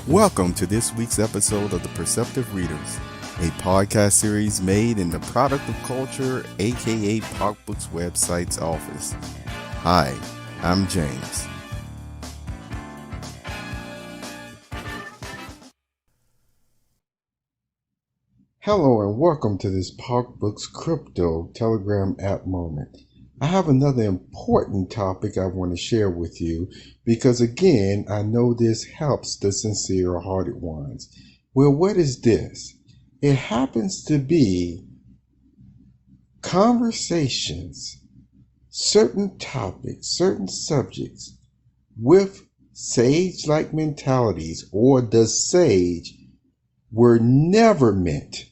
Welcome to this week's episode of the Perceptive Readers, a podcast series made in the Product of Culture, aka PopBooks website's office. Hi, I'm James. Hello and welcome to this PopBooks Crypto Telegram app moment. I have another important topic I want to share with you because, again, I know this helps the sincere-hearted ones. Well, what is this? It happens to be conversations, certain topics, certain subjects with sage-like mentalities or the sage were never meant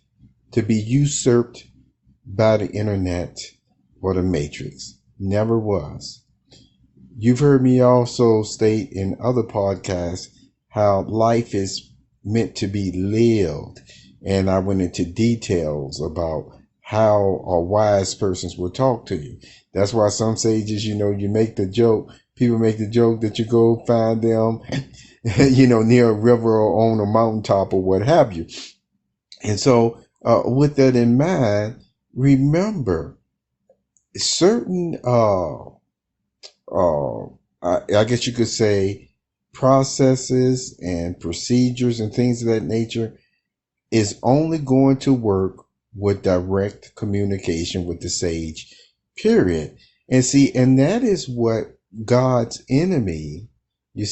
to be usurped by the internet or the matrix. Never was. You've heard me also state in other podcasts how life is meant to be lived. And I went into details about how wise persons will talk to you. That's why some sages, you make the joke. People make the joke that you go find them, near a river or on a mountaintop or what have you. And so with that in mind, remember, certain, I guess you could say, processes and procedures and things of that nature is only going to work with direct communication with the sage, period. And that is what God's enemy, in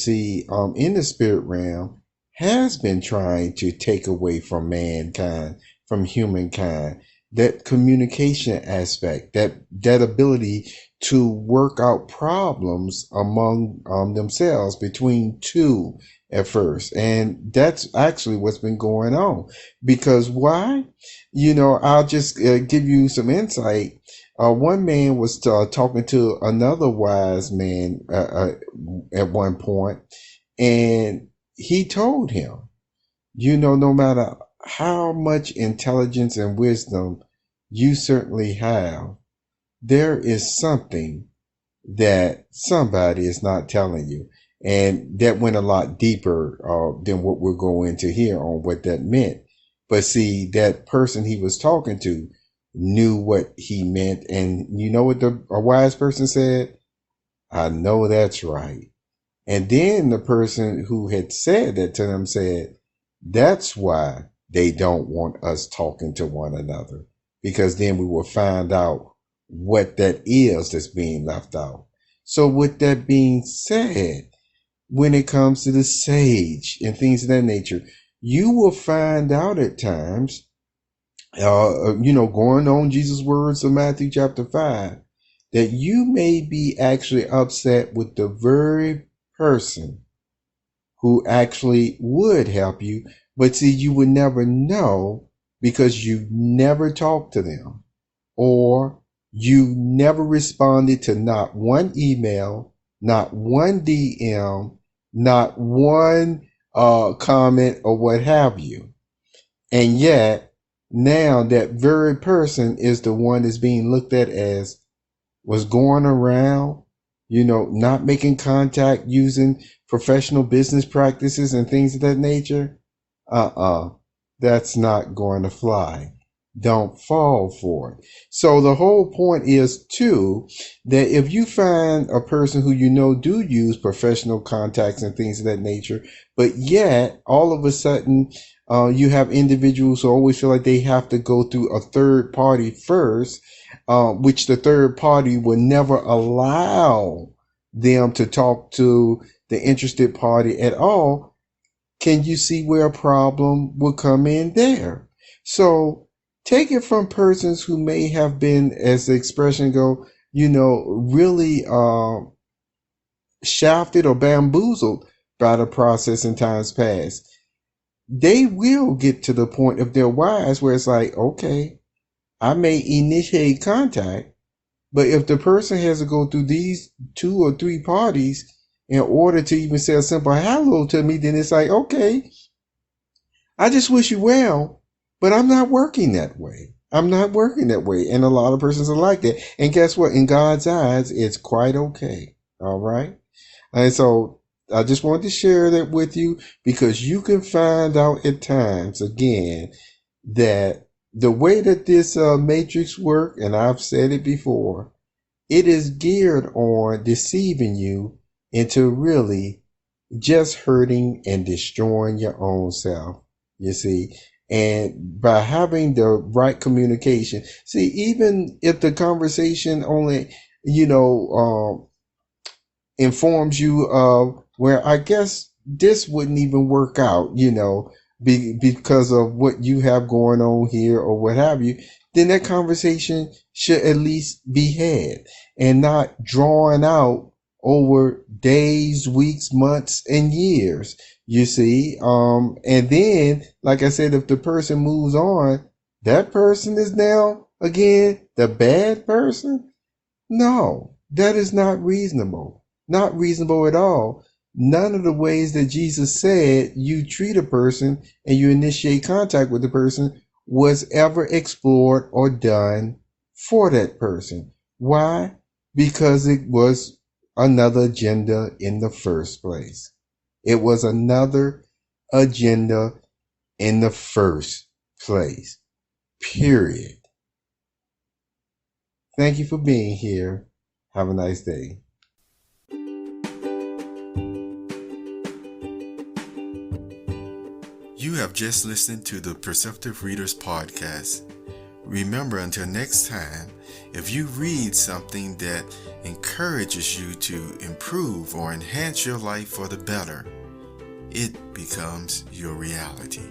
the spirit realm, has been trying to take away from mankind, from humankind. That communication aspect, that ability to work out problems among themselves between two at first. And that's actually what's been going on. Because why? I'll just give you some insight. One man was talking to another wise man at one point, and he told him, no matter how much intelligence and wisdom you certainly have, there is something that somebody is not telling you. And that went a lot deeper than what we'll go into here on what that meant. But see, that person he was talking to knew what he meant. And you know what a wise person said? I know that's right. And then the person who had said that to them said, that's why they don't want us talking to one another, because then we will find out what that is that's being left out. So with that being said, when it comes to the sage and things of that nature, you will find out at times, going on Jesus' words of Matthew chapter 5, that you may be actually upset with the very person who actually would help you. But see, you would never know because you never talked to them, or you never responded to not one email, not one DM, not one comment or what have you. And yet now that very person is the one that's being looked at as was going around, not making contact, using professional business practices and things of that nature. That's not going to fly. Don't fall for it. So the whole point is too, that if you find a person who do use professional contacts and things of that nature, but yet all of a sudden you have individuals who always feel like they have to go through a third party first, which the third party will never allow them to talk to the interested party at all. Can you see where a problem will come in there? So take it from persons who may have been, as the expression go, really shafted or bamboozled by the process in times past. They will get to the point, if they're wise, where it's like, okay, I may initiate contact, but if the person has to go through these 2 or 3 parties in order to even say a simple hello to me, then it's like, okay, I just wish you well, but I'm not working that way. I'm not working that way. And a lot of persons are like that. And guess what? In God's eyes, it's quite okay. All right. And so I just wanted to share that with you because you can find out at times, again, that the way that this matrix work, and I've said it before, it is geared on deceiving you into really just hurting and destroying your own self, you see. And by having the right communication, see, even if the conversation only, informs you of where I guess this wouldn't even work out, because of what you have going on here or what have you, then that conversation should at least be had and not drawn out over days, weeks, months, and years, you see. And then, like I said, if the person moves on, that person is now, again, the bad person. No, that is not reasonable. Not reasonable at all. None of the ways that Jesus said you treat a person and you initiate contact with the person was ever explored or done for that person. Why? Because it was another agenda in the first place. It was another agenda in the first place. Period. Thank you for being here. Have a nice day. You have just listened to the Perceptive Readers Podcast. Remember, until next time, if you read something that encourages you to improve or enhance your life for the better, it becomes your reality.